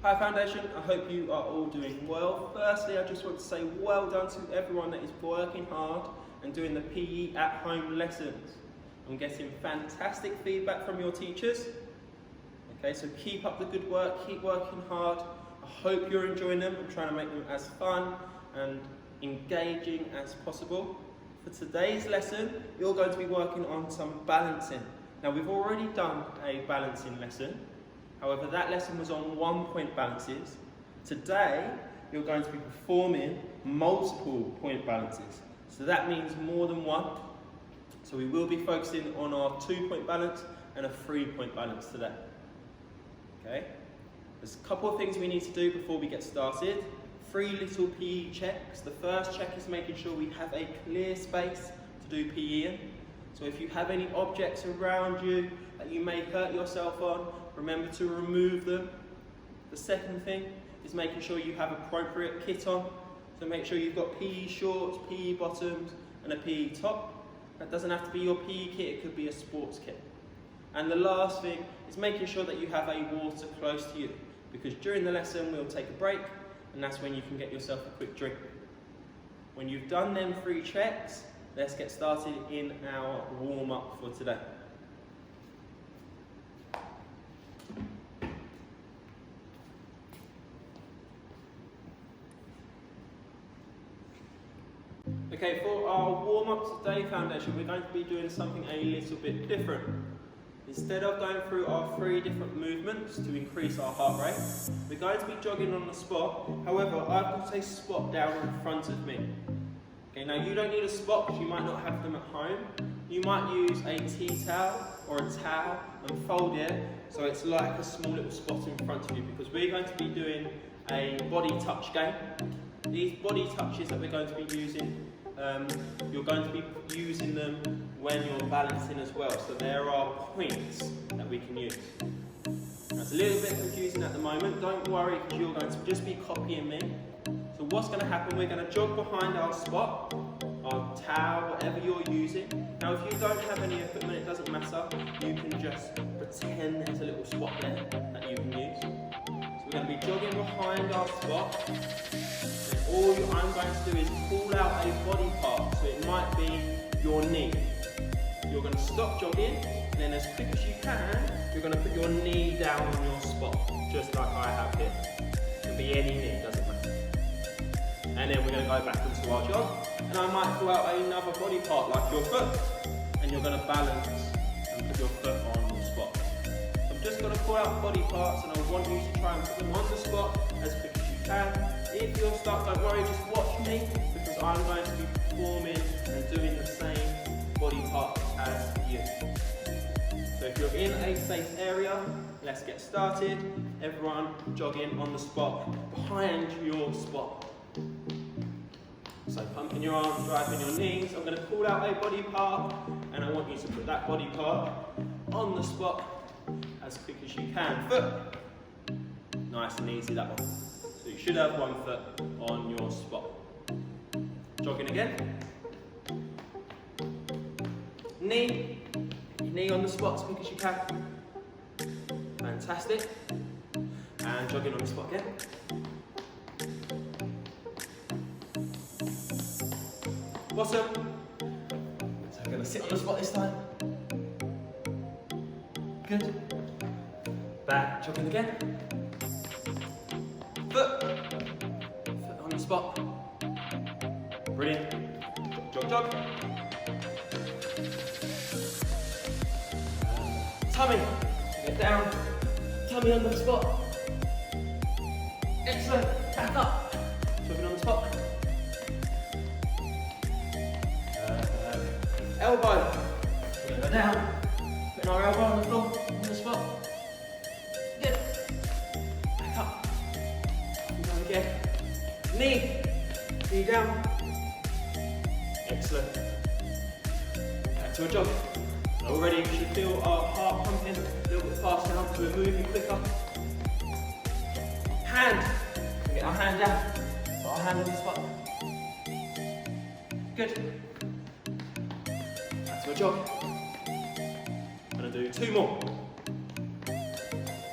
Hi Foundation, I hope you are all doing well. Firstly, I just want to say well done to everyone that is working hard and doing the PE at home lessons. I'm getting fantastic feedback from your teachers. Okay, so keep up the good work, keep working hard. I hope you're enjoying them. I'm trying to make them as fun and engaging as possible. For today's lesson, you're going to be working on some balancing. Now, we've already done a balancing lesson. However, that lesson was on 1 point balances. Today, you're going to be performing multiple point balances. So that means more than one. So we will be focusing on our 2 point balance and a 3 point balance today. Okay? There's a couple of things we need to do before we get started. 3 little PE checks. The first check is making sure we have a clear space to do PE in. So if you have any objects around you that you may hurt yourself on, remember to remove them. The second thing is making sure you have appropriate kit on. So make sure you've got PE shorts, PE bottoms and a PE top. That doesn't have to be your PE kit, it could be a sports kit. And the last thing is making sure that you have a water close to you, because during the lesson we'll take a break and that's when you can get yourself a quick drink. When you've done them 3 checks, let's get started in our warm-up for today. Okay, for our warm-up today, Foundation, we're going to be doing something a little bit different. Instead of going through our 3 different movements to increase our heart rate, we're going to be jogging on the spot. However, I've got a spot down in front of me. Okay, now you don't need a spot because you might not have them at home. You might use a tea towel or a towel and fold it so it's like a small little spot in front of you, because we're going to be doing a body touch game. These body touches that we're going to be using, you're going to be using them when you're balancing as well. So there are points that we can use. That's a little bit confusing at the moment. Don't worry, because you're going to just be copying me. So what's going to happen, we're going to jog behind our spot, our towel, whatever you're using. Now if you don't have any equipment, it doesn't matter. You can just pretend there's a little spot there that you can use. So we're going to be jogging behind our spot. All I'm going to do is pull out a body part, so it might be your knee. You're going to stop jogging, and then as quick as you can, you're going to put your knee down on your spot, just like I have here. It can be any knee, doesn't matter. And then we're going to go back into our jog, and I might pull out another body part, like your foot, and you're going to balance and put your foot on the spot. So I'm just going to pull out body parts, and I want you to try and put them on the spot as quick as you can. If you're stuck, don't worry, just watch me, because I'm going to be performing and doing the same body parts as you. So if you're in a safe area, let's get started. Everyone jogging on the spot, behind your spot. So pumping your arms, driving your knees. I'm going to pull out a body part, and I want you to put that body part on the spot as quick as you can. Foot, nice and easy, that one. So you should have 1 foot on your spot. Jogging again. Knee. Knee on the spot as quick as you can. Fantastic. And jogging on the spot again. Bottom. So I'm going to sit on the spot this time. Good. Back, jogging again. Foot on the spot. Brilliant. Jog, jog. Tummy. Get down. Tummy on the spot. Excellent. Back up. Jogging on the spot. Elbow. We're going to go down. Putting our elbow on the floor, on the spot. Good. Back up. Again. Knee. Knee down. Excellent. Back to a jog. Already we should feel our heart pumping a little bit faster now, so we're moving quicker. Hand. We get our hand down. Put our hand on the spot. Good. Back to a jog. I'm going to do 2 more.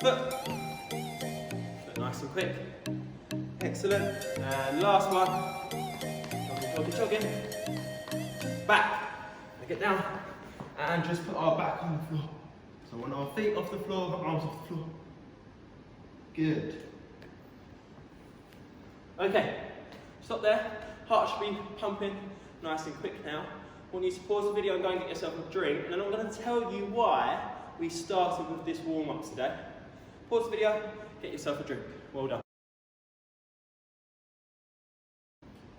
Foot. Foot nice nice and quick. Excellent. And last one. Jogging. Back. And get down. And just put our back on the floor. So on our feet off the floor, arms off the floor. Good. Okay. Stop there. Heart should be pumping nice and quick now. I want you to pause the video and go and get yourself a drink, and then I'm going to tell you why we started with this warm-up today. Pause the video, get yourself a drink. Well done.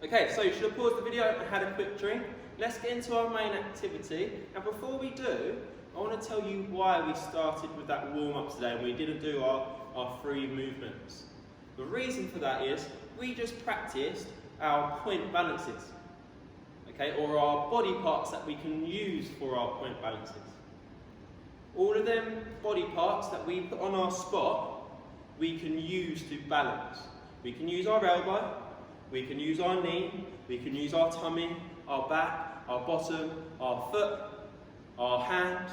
Okay, so you should have paused the video and had a quick drink. Let's get into our main activity. And before we do, I want to tell you why we started with that warm-up today and we didn't do our free movements. The reason for that is we just practiced our point balances. Okay, or our body parts that we can use for our point balances. All of them body parts that we put on our spot, we can use to balance. We can use our elbow, we can use our knee, we can use our tummy, our back, our bottom, our foot, our hand.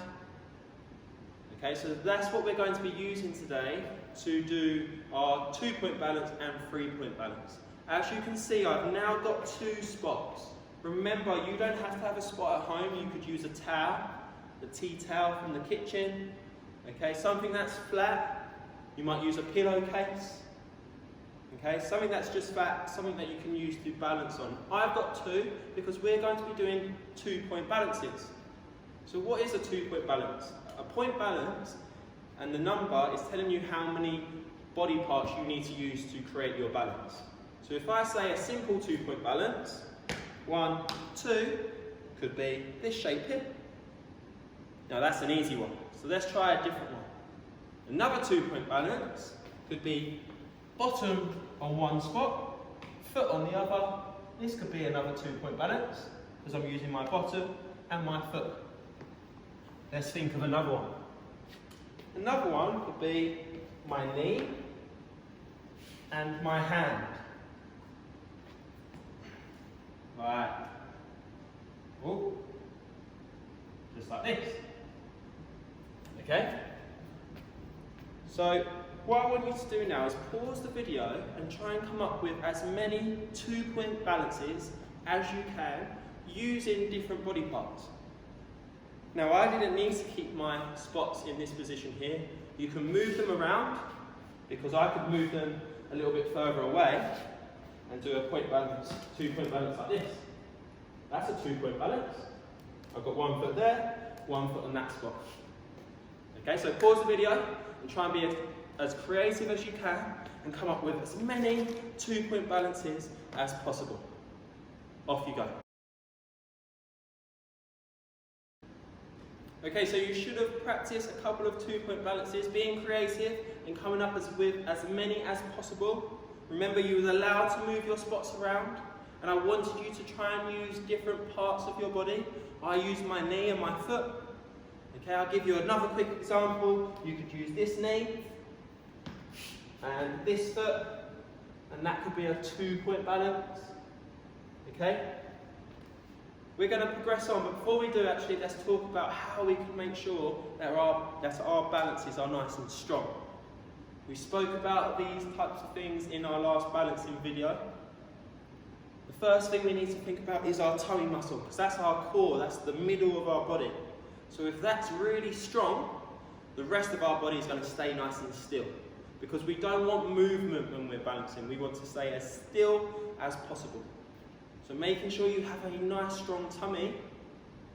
Okay, so that's what we're going to be using today to do our 2-point balance and 3-point balance. As you can see, I've now got 2 spots. Remember, you don't have to have a spot at home. You could use a towel, the tea towel from the kitchen. Okay, something that's flat. You might use a pillowcase. Okay, something that's just flat, something that you can use to balance on. I've got 2 because we're going to be doing 2-point balances. So what is a 2-point balance? A point balance, and the number is telling you how many body parts you need to use to create your balance. So if I say a simple 2-point balance, 1, 2, could be this shape here. Now that's an easy one. So let's try a different one. Another 2-point balance could be bottom on one spot, foot on the other. This could be another 2-point balance because I'm using my bottom and my foot. Let's think of another one. Another one could be my knee and my hand. Right. Oh, just like this. Okay? So, what I want you to do now is pause the video and try and come up with as many 2-point balances as you can using different body parts. Now, I didn't need to keep my spots in this position here. You can move them around because I could move them a little bit further away and do a point balance, 2-point balance like this. That's a 2-point balance. I've got 1 foot there, 1 foot on that spot. Okay, so pause the video and try and be as creative as you can and come up with as many 2-point balances as possible. Off you go. Okay, so you should have practiced a couple of 2-point balances, being creative and coming up with as many as possible. Remember, you were allowed to move your spots around, and I wanted you to try and use different parts of your body. I used my knee and my foot. Okay, I'll give you another quick example. You could use this knee and this foot, and that could be a 2-point balance. Okay? We're going to progress on, but before we do, actually, let's talk about how we can make sure that our balances are nice and strong. We spoke about these types of things in our last balancing video. The first thing we need to think about is our tummy muscle, because that's our core, that's the middle of our body. So if that's really strong, the rest of our body is going to stay nice and still, because we don't want movement when we're balancing. We want to stay as still as possible. So making sure you have a nice strong tummy,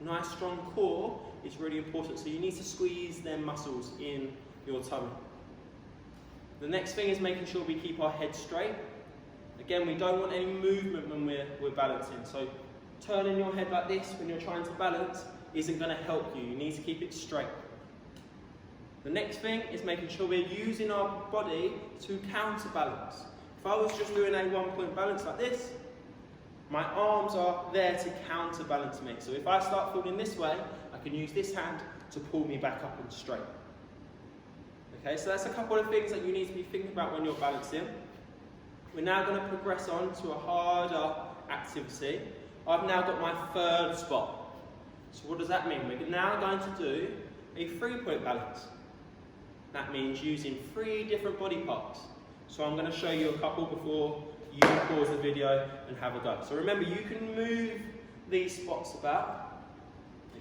nice strong core is really important. So you need to squeeze them muscles in your tummy. The next thing is making sure we keep our head straight. Again, we don't want any movement when we're balancing. So turning your head like this when you're trying to balance isn't going to help you. You need to keep it straight. The next thing is making sure we're using our body to counterbalance. If I was just doing a 1-point balance like this, my arms are there to counterbalance me. So if I start falling this way, I can use this hand to pull me back up and straight. Okay, so that's a couple of things that you need to be thinking about when you're balancing. We're now going to progress on to a harder activity. I've now got my 3rd spot. So what does that mean? We're now going to do a 3-point balance. That means using 3 different body parts. So I'm going to show you a couple before you pause the video and have a go. So remember, you can move these spots about.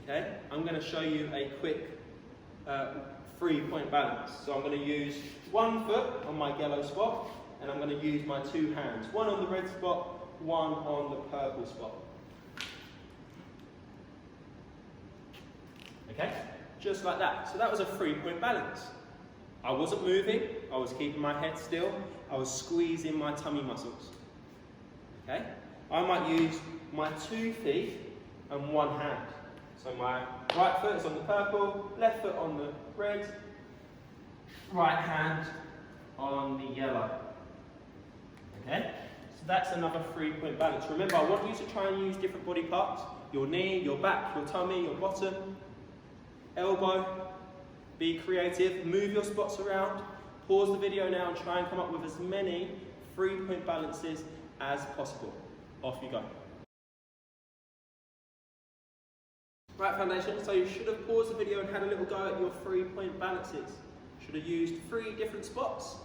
Okay, I'm going to show you a quick 3-point balance. So I'm going to use 1 foot on my yellow spot, and I'm going to use my 2 hands. 1 on the red spot, 1 on the purple spot. Okay, just like that. So that was a 3-point balance. I wasn't moving, I was keeping my head still, I was squeezing my tummy muscles. Okay, I might use my 2 feet and 1 hand. So my right foot is on the purple, left foot on the red, right hand on the yellow. Okay, so that's another 3-point balance. Remember, I want you to try and use different body parts. Your knee, your back, your tummy, your bottom, elbow. Be creative, move your spots around. Pause the video now and try and come up with as many 3-point balances as possible. Off you go. Right, foundation, so you should have paused the video and had a little go at your 3-point balances. Should have used 3 different spots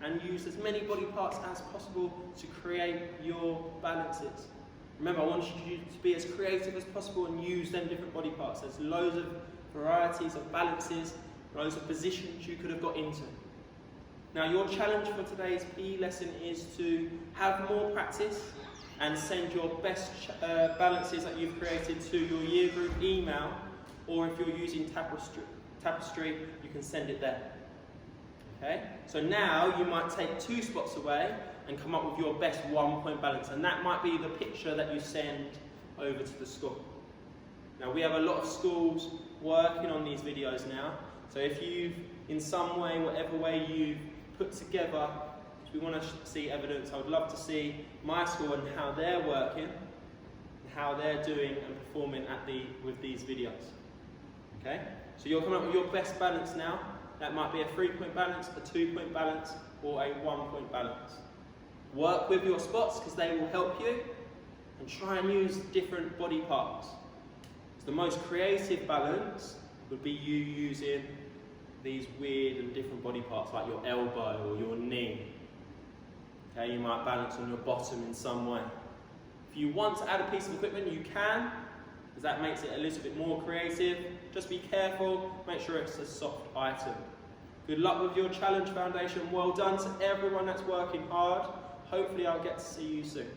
and used as many body parts as possible to create your balances. Remember, I want you to be as creative as possible and use them different body parts. There's loads of varieties of balances, loads of positions you could have got into. Now, your challenge for today's PE lesson is to have more practice and send your best balances that you've created to your year group email, or if you're using Tapestry, you can send it there. Okay? So now you might take 2 spots away and come up with your best 1-point balance, and that might be the picture that you send over to the school. Now, we have a lot of schools working on these videos now, so if you've, in some way, whatever way you've put together, if we want to see evidence, I would love to see my school and how they're working, and how they're doing and performing with these videos. Okay? So you're coming up with your best balance now. That might be a 3-point balance, a 2-point balance, or a 1-point balance. Work with your spots because they will help you, and try and use different body parts. So the most creative balance would be you using these weird and different body parts like your elbow or your knee. Okay, you might balance on your bottom in some way. If you want to add a piece of equipment, you can, because that makes it a little bit more creative. Just be careful, make sure it's a soft item. Good luck with your challenge, foundation. Well done to everyone that's working hard. Hopefully I'll get to see you soon.